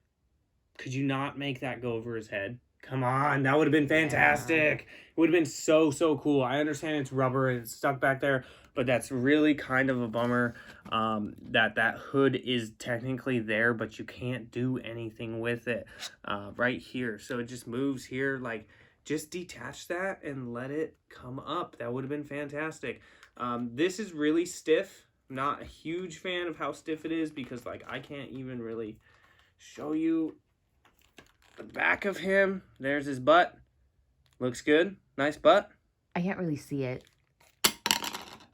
Could you not make that go over his head? Come on, that would have been fantastic. It would have been so cool. I understand it's rubber and it's stuck back there, but that's really kind of a bummer that hood is technically there, but you can't do anything with it right here. So it just moves here. Like, just detach that and let it come up. That would have been fantastic. This is really stiff. Not a huge fan of how stiff it is because, like, I can't even really show you the back of him. There's his butt. Looks good. Nice butt. I can't really see it.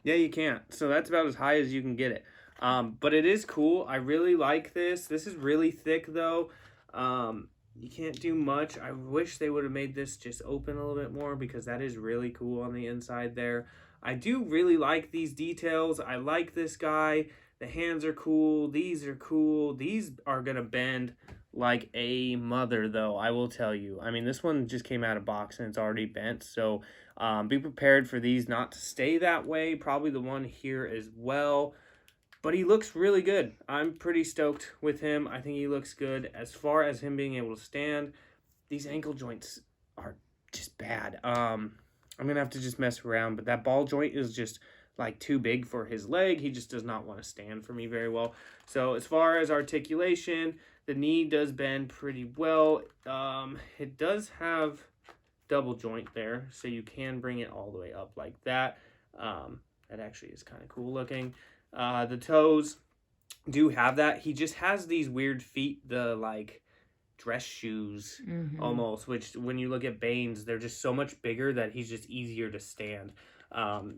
Yeah, you can't. So that's about as high as you can get it. But it is cool. I really like this. This is really thick, though. You can't do much. I wish they would have made this just open a little bit more because that is really cool on the inside there. I do really like these details. I like this guy. The hands are cool. These are cool. These are going to bend like a mother, though, I will tell you. I mean, this one just came out of box and it's already bent. So be prepared for these not to stay that way. Probably the one here as well. But he looks really good. I'm pretty stoked with him. I think he looks good. As far as him being able to stand, these ankle joints are just bad. I'm going to have to just mess around, but that ball joint is just like too big for his leg. He just does not want to stand for me very well. So as far as articulation, the knee does bend pretty well. It does have double joint there, so you can bring it all the way up like that. That actually is kind of cool looking. The toes do have that. He just has these weird feet, the like dress shoes almost, which when you look at Bane's, they're just so much bigger that he's just easier to stand.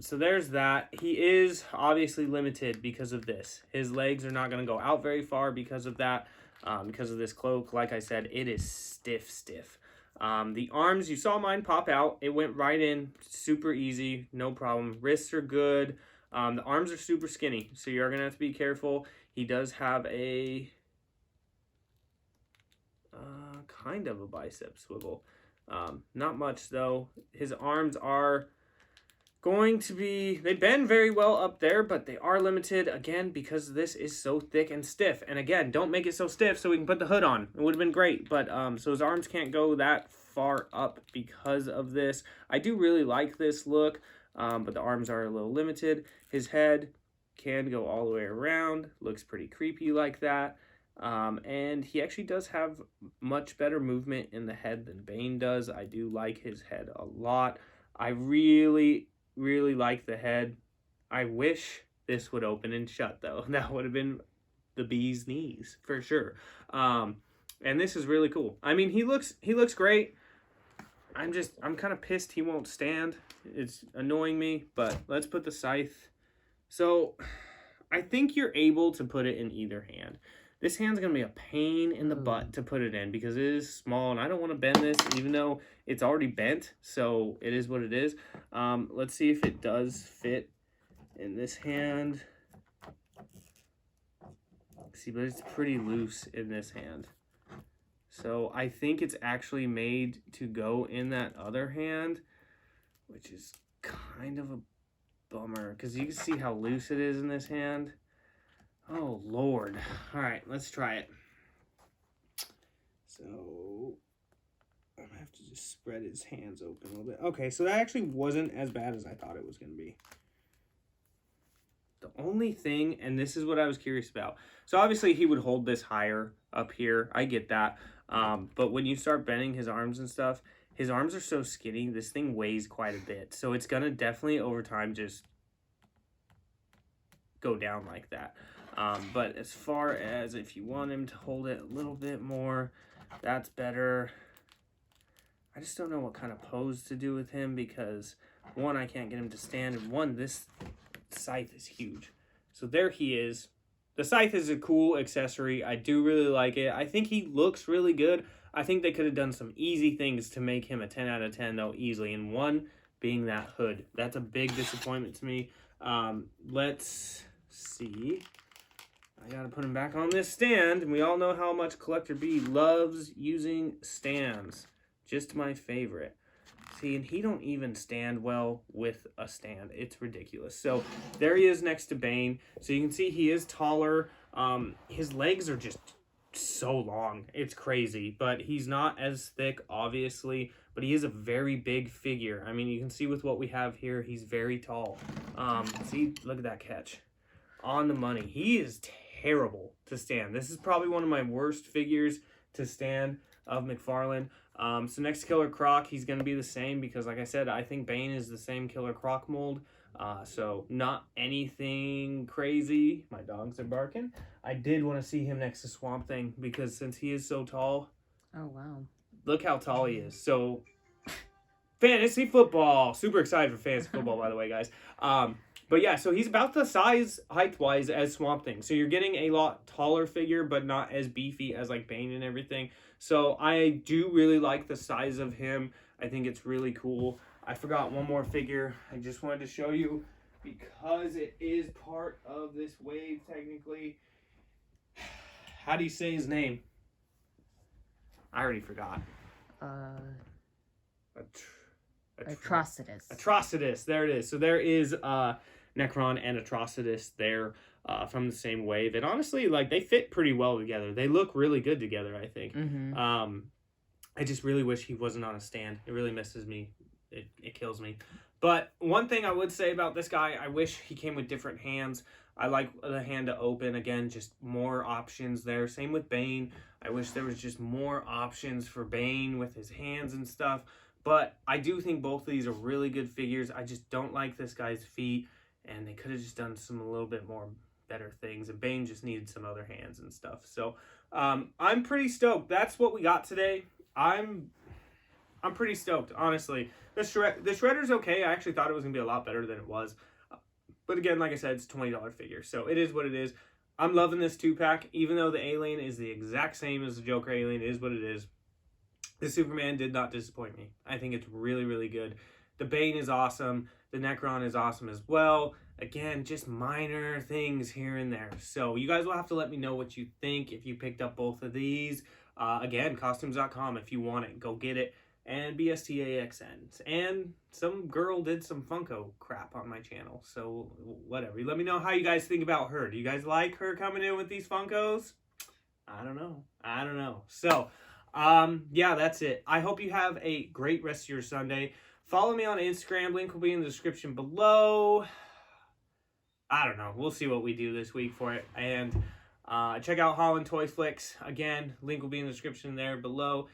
So there's that. He is obviously limited because of this. His legs are not going to go out very far because of that, because of this cloak. Like I said, it is stiff. The arms, you saw mine pop out. It went right in, super easy, no problem. Wrists are good. The arms are super skinny, so you're going to have to be careful. He does have a kind of a bicep swivel. Not much, though. His arms are going to be, they bend very well up there, but they are limited, again, because this is so thick and stiff. And again, don't make it so stiff so we can put the hood on. It would have been great, but so his arms can't go that far up because of this. I do really like this look, but the arms are a little limited. His head can go all the way around. Looks pretty creepy like that. And he actually does have much better movement in the head than Bane does. I do like his head a lot. I really, really like the head. I wish this would open and shut, though. That would have been the bee's knees for sure. And this is really cool. I mean, he looks great. I'm kind of pissed he won't stand. It's annoying me, but let's put the scythe. So I think you're able to put it in either hand. This hand's going to be a pain in the butt to put it in because it is small, and I don't want to bend this even though it's already bent, so it is what it is. Let's see if it does fit in this hand. See, but it's pretty loose in this hand. So I think it's actually made to go in that other hand, which is kind of a bummer because you can see how loose it is in this hand. Oh, Lord. All right, let's try it. So I'm going to have to just spread his hands open a little bit. Okay, so that actually wasn't as bad as I thought it was going to be. The only thing, and this is what I was curious about. So obviously he would hold this higher up here. I get that. But when you start bending his arms and stuff, his arms are so skinny. This thing weighs quite a bit. So it's going to definitely over time just go down like that. But as far as if you want him to hold it a little bit more, that's better. I just don't know what kind of pose to do with him because, one, I can't get him to stand, and one, this scythe is huge. So there he is. The scythe is a cool accessory. I do really like it. I think he looks really good. I think they could have done some easy things to make him a 10 out of 10, though, easily, and one being that hood. That's a big disappointment to me. Let's see. I gotta put him back on this stand, and we all know how much Collector B loves using stands. Just my favorite. See, and he don't even stand well with a stand. It's ridiculous. So there he is next to Bane. So you can see he is taller. His legs are just so long. It's crazy, but he's not as thick, obviously, but he is a very big figure. I mean, you can see with what we have here, he's very tall. See, look at that catch. On the money. He is terrible to stand. This is probably one of my worst figures to stand of McFarlane. So next Killer Croc, he's going to be the same because, like I said, I think Bane is the same Killer Croc mold. So not anything crazy. My dogs are barking. I did want to see him next to Swamp Thing because since he is so tall. Oh, wow. Look how tall he is. So fantasy football. Super excited for fantasy football, by the way, guys. But yeah, so he's about the size, height-wise, as Swamp Thing. So you're getting a lot taller figure, but not as beefy as, like, Bane and everything. So I do really like the size of him. I think it's really cool. I forgot one more figure. I just wanted to show you because it is part of this wave, technically. How do you say his name? I already forgot. Atrocitus. Atrocitus. There it is. So there is Nekron and Atrocitus there from the same wave. And honestly, like, they fit pretty well together. They look really good together, I think. Mm-hmm. I just really wish he wasn't on a stand. It really misses me. It kills me. But one thing I would say about this guy, I wish he came with different hands. I like the hand to open. Again, just more options there. Same with Bane. I wish there was just more options for Bane with his hands and stuff. But I do think both of these are really good figures. I just don't like this guy's feet. And they could have just done some a little bit more better things. And Bane just needed some other hands and stuff. So I'm pretty stoked. That's what we got today. I'm pretty stoked, honestly. The Shredder's okay. I actually thought it was going to be a lot better than it was. But again, like I said, it's a $20 figure. So it is what it is. I'm loving this 2-pack. Even though the alien is the exact same as the Joker alien, it is what it is. The Superman did not disappoint me. I think it's really, really good. The Bane is awesome. The Nekron is awesome as well. Again, just minor things here and there. So you guys will have to let me know what you think if you picked up both of these. Again, costumes.com if you want it. Go get it. And BST AXN. And some girl did some Funko crap on my channel. So whatever. Let me know how you guys think about her. Do you guys like her coming in with these Funkos? I don't know. So, yeah, that's it. I hope you have a great rest of your Sunday. Follow me on Instagram. Link will be in the description below. I don't know. We'll see what we do this week for it. And Check out HollandToyFlicks. Again, link will be in the description there below.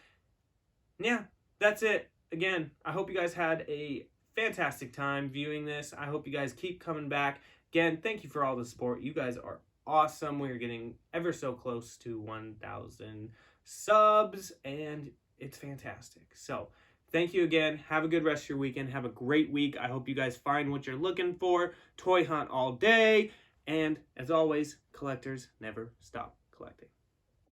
Yeah, that's it. Again, I hope you guys had a fantastic time viewing this. I hope you guys keep coming back. Again, thank you for all the support. You guys are awesome. We're getting ever so close to 1,000 subs, and it's fantastic. So, thank you again. Have a good rest of your weekend. Have a great week. I hope you guys find what you're looking for. Toy hunt all day. And, as always, collectors never stop collecting.